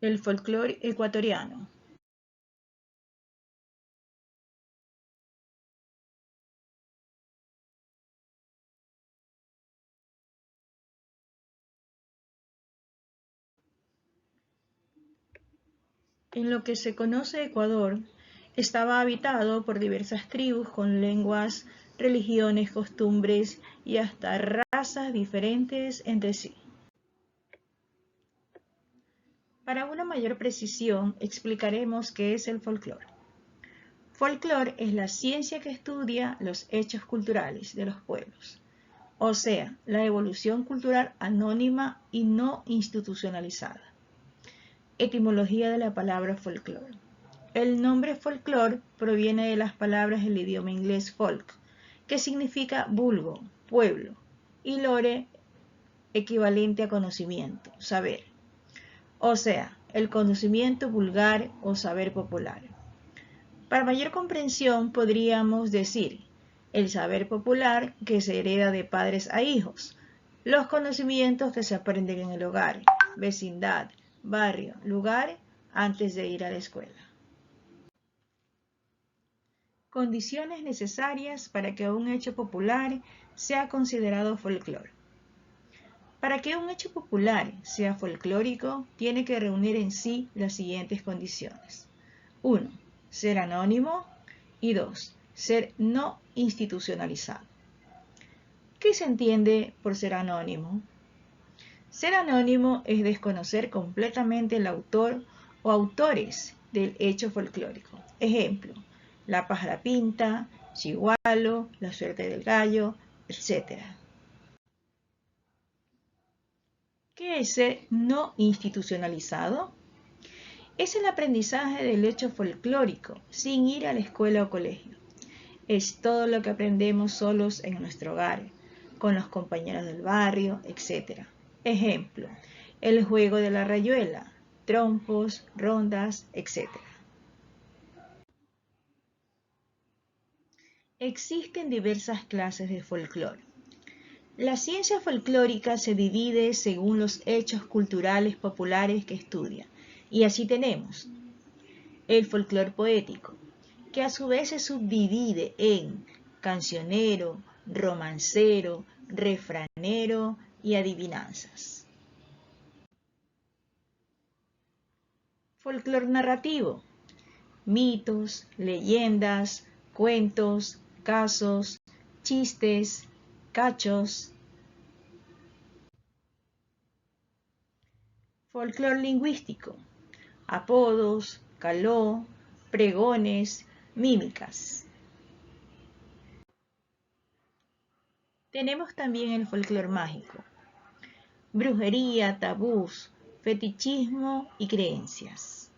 El folclore ecuatoriano. En lo que se conoce Ecuador, estaba habitado por diversas tribus con lenguas, religiones, costumbres y hasta razas diferentes entre sí. Para una mayor precisión, explicaremos qué es el folclore. Folclore es la ciencia que estudia los hechos culturales de los pueblos, o sea, la evolución cultural anónima y no institucionalizada. Etimología de la palabra folclore. El nombre folclore proviene de las palabras del idioma inglés folk, que significa vulgo, pueblo, y lore, equivalente a conocimiento, saber. O sea, el conocimiento vulgar o saber popular. Para mayor comprensión podríamos decir el saber popular que se hereda de padres a hijos, los conocimientos que se aprenden en el hogar, vecindad, barrio, lugar antes de ir a la escuela. Condiciones necesarias para que un hecho popular sea considerado folclore. Para que un hecho popular sea folclórico, tiene que reunir en sí las siguientes condiciones. 1. Ser anónimo. Y 2. Ser no institucionalizado. ¿Qué se entiende por ser anónimo? Ser anónimo es desconocer completamente el autor o autores del hecho folclórico. Ejemplo, la pájara pinta, Chigualo, la suerte del gallo, etc. ¿Qué es ser no institucionalizado? Es el aprendizaje del hecho folclórico sin ir a la escuela o colegio. Es todo lo que aprendemos solos en nuestro hogar, con los compañeros del barrio, etc. Ejemplo, el juego de la rayuela, trompos, rondas, etc. Existen diversas clases de folclore. La ciencia folclórica se divide según los hechos culturales populares que estudia. Y así tenemos el folclore poético, que a su vez se subdivide en cancionero, romancero, refranero y adivinanzas. Folclore narrativo, mitos, leyendas, cuentos, casos, chistes, cachos. Folclore lingüístico, apodos, caló, pregones, mímicas. Tenemos también el folclore mágico, brujería, tabús, fetichismo y creencias.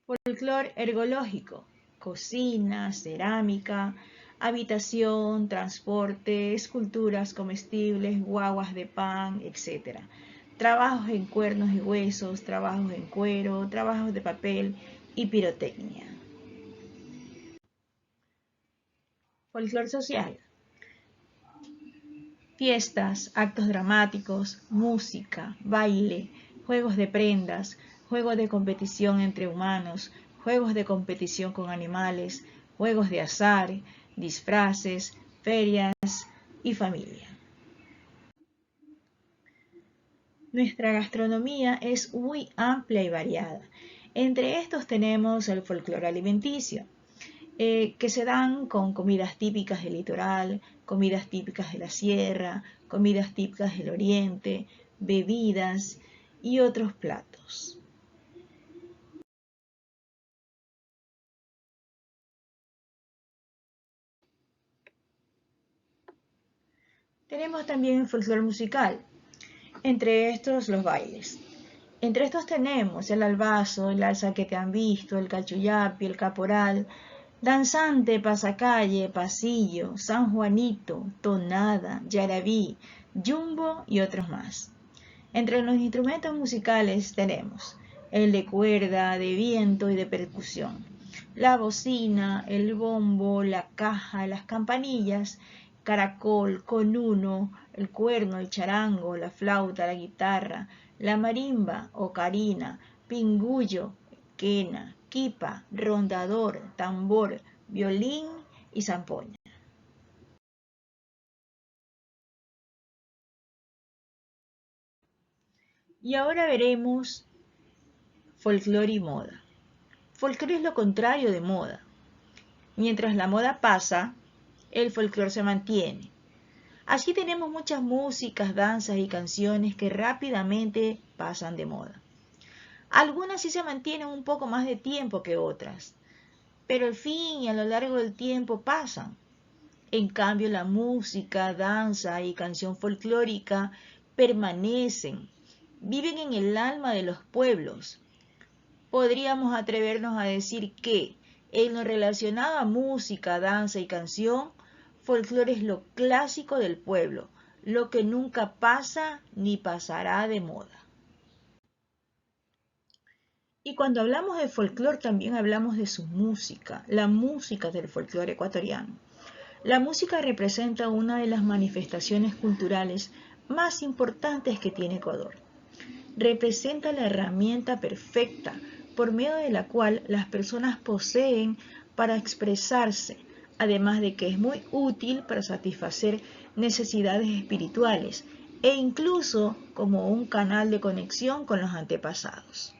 Folclore ergológico, cocina, cerámica, habitación, transporte, esculturas comestibles, guaguas de pan, etc. Trabajos en cuernos y huesos, trabajos en cuero, trabajos de papel y pirotecnia. Folclore social. Fiestas, actos dramáticos, música, baile, juegos de prendas, juegos de competición entre humanos, juegos de competición con animales, juegos de azar, disfraces, ferias y familia. Nuestra gastronomía es muy amplia y variada. Entre estos tenemos el folclore alimenticio, que se dan con comidas típicas del litoral, comidas típicas de la sierra, comidas típicas del oriente, bebidas y otros platos. Tenemos también el folclore musical, entre estos los bailes. Entre estos tenemos el albazo, el alza que te han visto, el cachuyapi, el caporal, danzante, pasacalle, pasillo, San Juanito, tonada, yarabí, yumbo y otros más. Entre los instrumentos musicales tenemos el de cuerda, de viento y de percusión, la bocina, el bombo, la caja, las campanillas caracol, conuno, el cuerno, el charango, la flauta, la guitarra, la marimba, ocarina, pingullo, quena, quipa, rondador, tambor, violín y zampoña. Y ahora veremos folclore y moda. Folclore es lo contrario de moda. Mientras la moda pasa, el folclore se mantiene. Aquí tenemos muchas músicas, danzas y canciones que rápidamente pasan de moda. Algunas sí se mantienen un poco más de tiempo que otras, pero al fin y a lo largo del tiempo pasan. En cambio, la música, danza y canción folclórica permanecen, viven en el alma de los pueblos. Podríamos atrevernos a decir que, en lo relacionado a música, danza y canción, folclore es lo clásico del pueblo, lo que nunca pasa ni pasará de moda. Y cuando hablamos de folclore también hablamos de su música, la música del folclore ecuatoriano. La música representa una de las manifestaciones culturales más importantes que tiene Ecuador. Representa la herramienta perfecta por medio de la cual las personas poseen para expresarse, además de que es muy útil para satisfacer necesidades espirituales e incluso como un canal de conexión con los antepasados.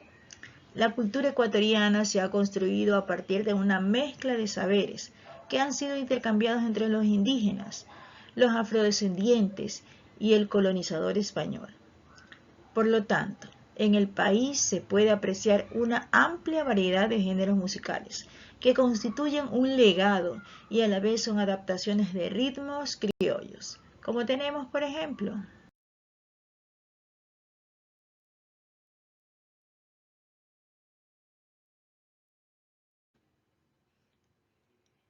La cultura ecuatoriana se ha construido a partir de una mezcla de saberes que han sido intercambiados entre los indígenas, los afrodescendientes y el colonizador español. Por lo tanto, en el país se puede apreciar una amplia variedad de géneros musicales que constituyen un legado y a la vez son adaptaciones de ritmos criollos, como tenemos por ejemplo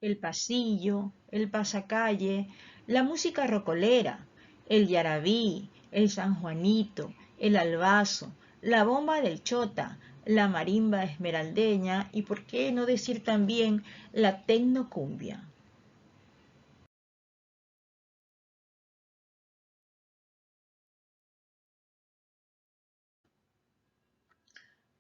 el pasillo, el pasacalle, la música rocolera, el yarabí, el sanjuanito, el albazo, la bomba del chota, la marimba esmeraldeña y por qué no decir también la tecnocumbia.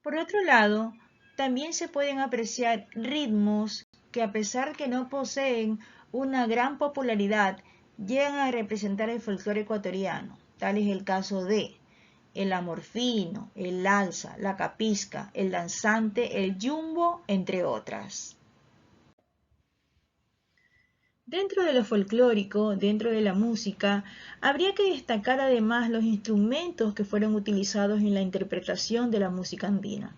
Por otro lado, también se pueden apreciar ritmos que a pesar que no poseen una gran popularidad, llegan a representar el folclore ecuatoriano. Tal es el caso de el amorfino, el alza, la capisca, el danzante, el yumbo, entre otras. Dentro de lo folclórico, dentro de la música, habría que destacar además los instrumentos que fueron utilizados en la interpretación de la música andina,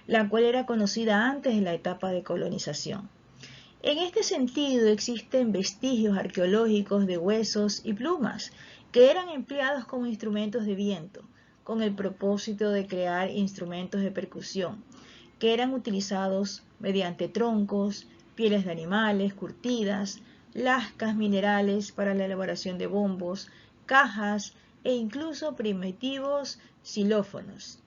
la cual era conocida antes de la etapa de colonización. En este sentido existen vestigios arqueológicos de huesos y plumas que eran empleados como instrumentos de viento, con el propósito de crear instrumentos de percusión, que eran utilizados mediante troncos, pieles de animales curtidas, lascas minerales para la elaboración de bombos, cajas e incluso primitivos xilófonos.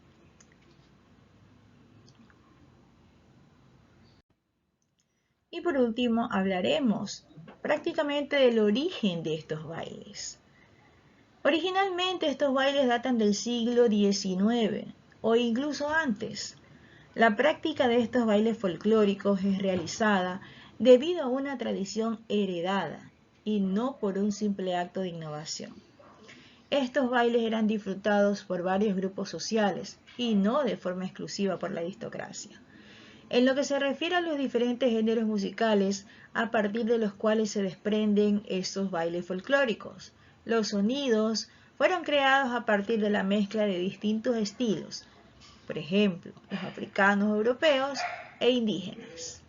Y por último hablaremos prácticamente del origen de estos bailes. Originalmente estos bailes datan del siglo XIX o incluso antes. La práctica de estos bailes folclóricos es realizada debido a una tradición heredada y no por un simple acto de innovación. Estos bailes eran disfrutados por varios grupos sociales y no de forma exclusiva por la aristocracia. En lo que se refiere a los diferentes géneros musicales a partir de los cuales se desprenden estos bailes folclóricos, los sonidos fueron creados a partir de la mezcla de distintos estilos, por ejemplo, los africanos, europeos e indígenas.